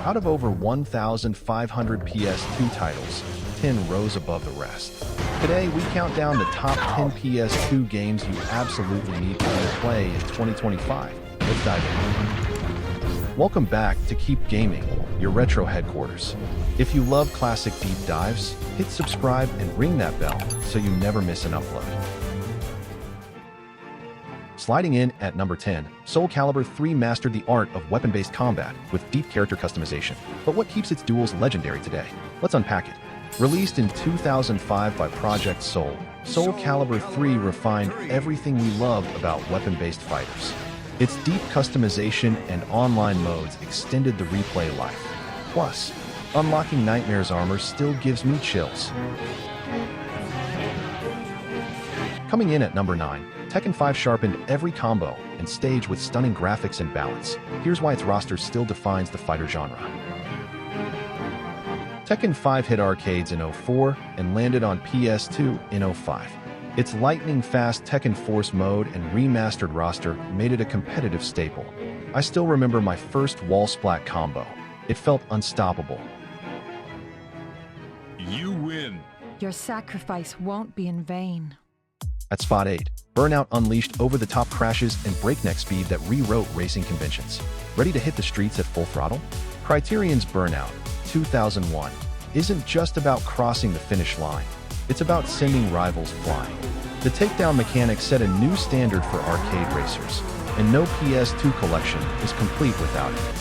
Out of over 1,500 PS2 titles, 10 rose above the rest. Today, we count down the top 10 PS2 games you absolutely need to play in 2025. Let's dive in. Welcome back to KeepGaming, your retro headquarters. If you love classic deep dives, hit subscribe and ring that bell so you never miss an upload. Sliding in at number 10, Soul Calibur 3 mastered the art of weapon-based combat with deep character customization. But what keeps its duels legendary today? Let's unpack it. Released in 2005 by Project Soul, Soul Calibur 3 refined everything we love about weapon-based fighters. Its deep customization and online modes extended the replay life. Plus, unlocking Nightmare's armor still gives me chills. Coming in at number 9, Tekken 5 sharpened every combo and stage with stunning graphics and balance. Here's why its roster still defines the fighter genre. Tekken 5 hit arcades in 2004 and landed on PS2 in 2005. Its lightning-fast Tekken Force mode and remastered roster made it a competitive staple. I still remember my first wall splat combo. It felt unstoppable. You win. Your sacrifice won't be in vain. At spot 8, Burnout unleashed over-the-top crashes and breakneck speed that rewrote racing conventions. Ready to hit the streets at full throttle? Criterion's Burnout 2001 isn't just about crossing the finish line. It's about sending rivals flying. The takedown mechanic set a new standard for arcade racers, and no PS2 collection is complete without it.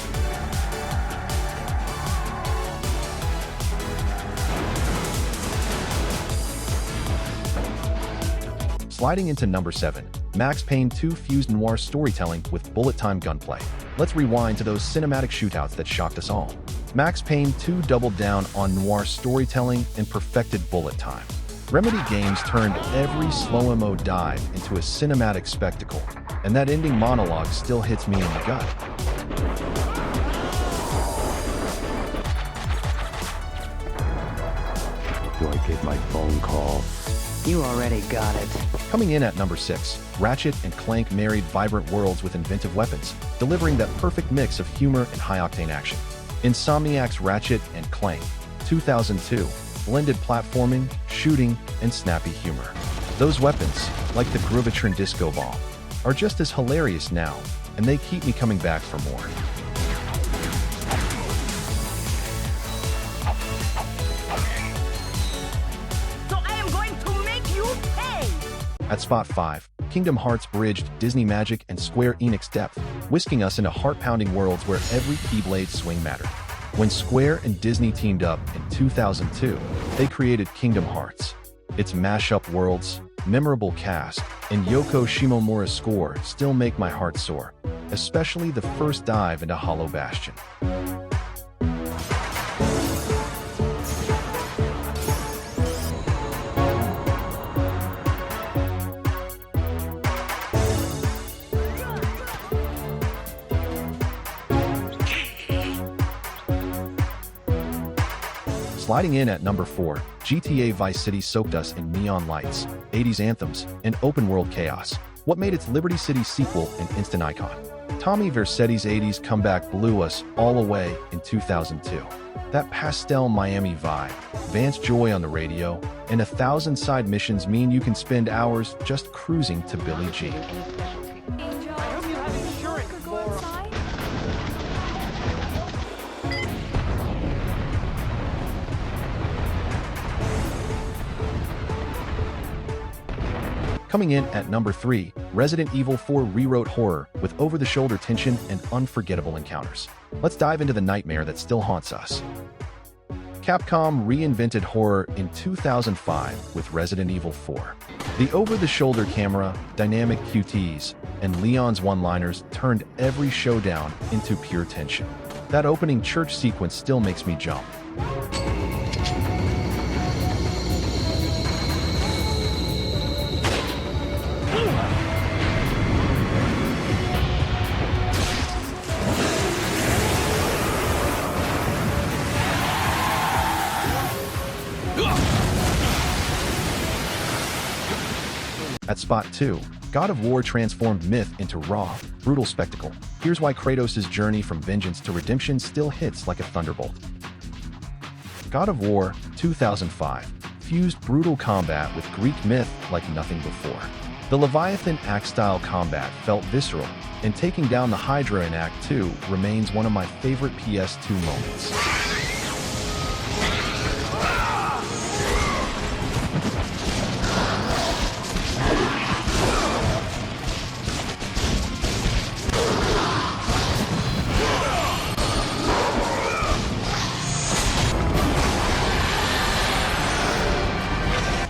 Sliding into number 7, Max Payne 2 fused noir storytelling with bullet-time gunplay. Let's rewind to those cinematic shootouts that shocked us all. Max Payne 2 doubled down on noir storytelling and perfected bullet time. Remedy Games turned every slow-mo dive into a cinematic spectacle, and that ending monologue still hits me in the gut. Do I get my phone call? You already got it. Coming in at number 6, Ratchet and Clank married vibrant worlds with inventive weapons, delivering that perfect mix of humor and high-octane action. Insomniac's Ratchet and Clank 2002 blended platforming, shooting, and snappy humor. Those weapons, like the Groovitron Disco Ball, are just as hilarious now, and they keep me coming back for more. At spot 5, Kingdom Hearts bridged Disney magic and Square Enix depth, whisking us into heart-pounding worlds where every Keyblade swing mattered. When Square and Disney teamed up in 2002, they created Kingdom Hearts. Its mashup worlds, memorable cast, and Yoko Shimomura's score still make my heart soar, especially the first dive into Hollow Bastion. Sliding in at number 4, GTA Vice City soaked us in neon lights, 80s anthems, and open-world chaos. What made its Liberty City sequel an instant icon? Tommy Vercetti's 80s comeback blew us all away in 2002. That pastel Miami vibe, Vance Joy on the radio, and 1,000 side missions mean you can spend hours just cruising to Billie Jean. Coming in at number 3, Resident Evil 4 rewrote horror with over-the-shoulder tension and unforgettable encounters. Let's dive into the nightmare that still haunts us. Capcom reinvented horror in 2005 with Resident Evil 4. The over-the-shoulder camera, dynamic QTs, and Leon's one-liners turned every showdown into pure tension. That opening church sequence still makes me jump. At spot 2, God of War transformed myth into raw, brutal spectacle. Here's why Kratos' journey from vengeance to redemption still hits like a thunderbolt. God of War 2005 fused brutal combat with Greek myth like nothing before. The Leviathan axe-style combat felt visceral, and taking down the Hydra in Act 2 remains one of my favorite PS2 moments.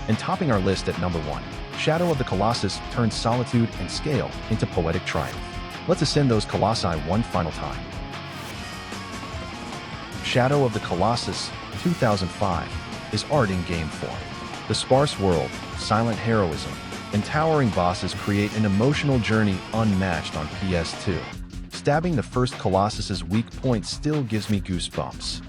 And topping our list at number 1, Shadow of the Colossus turns solitude and scale into poetic triumph. Let's ascend those colossi one final time. Shadow of the Colossus 2005 is art in game form. The sparse world, silent heroism, and towering bosses create an emotional journey unmatched on PS2. Stabbing the first Colossus's weak point still gives me goosebumps.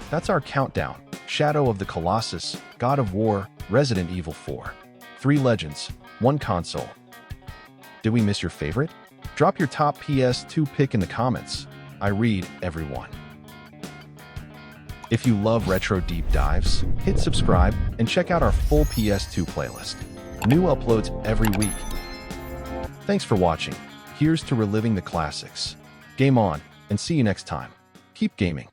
That's our countdown. Shadow of the Colossus, God of War, Resident Evil 4. 3 legends, 1 console. Did we miss your favorite? Drop your top PS2 pick in the comments. I read everyone. If you love retro deep dives, hit subscribe and check out our full PS2 playlist. New uploads every week. Thanks for watching. Here's to reliving the classics. Game on, and see you next time. Keep gaming.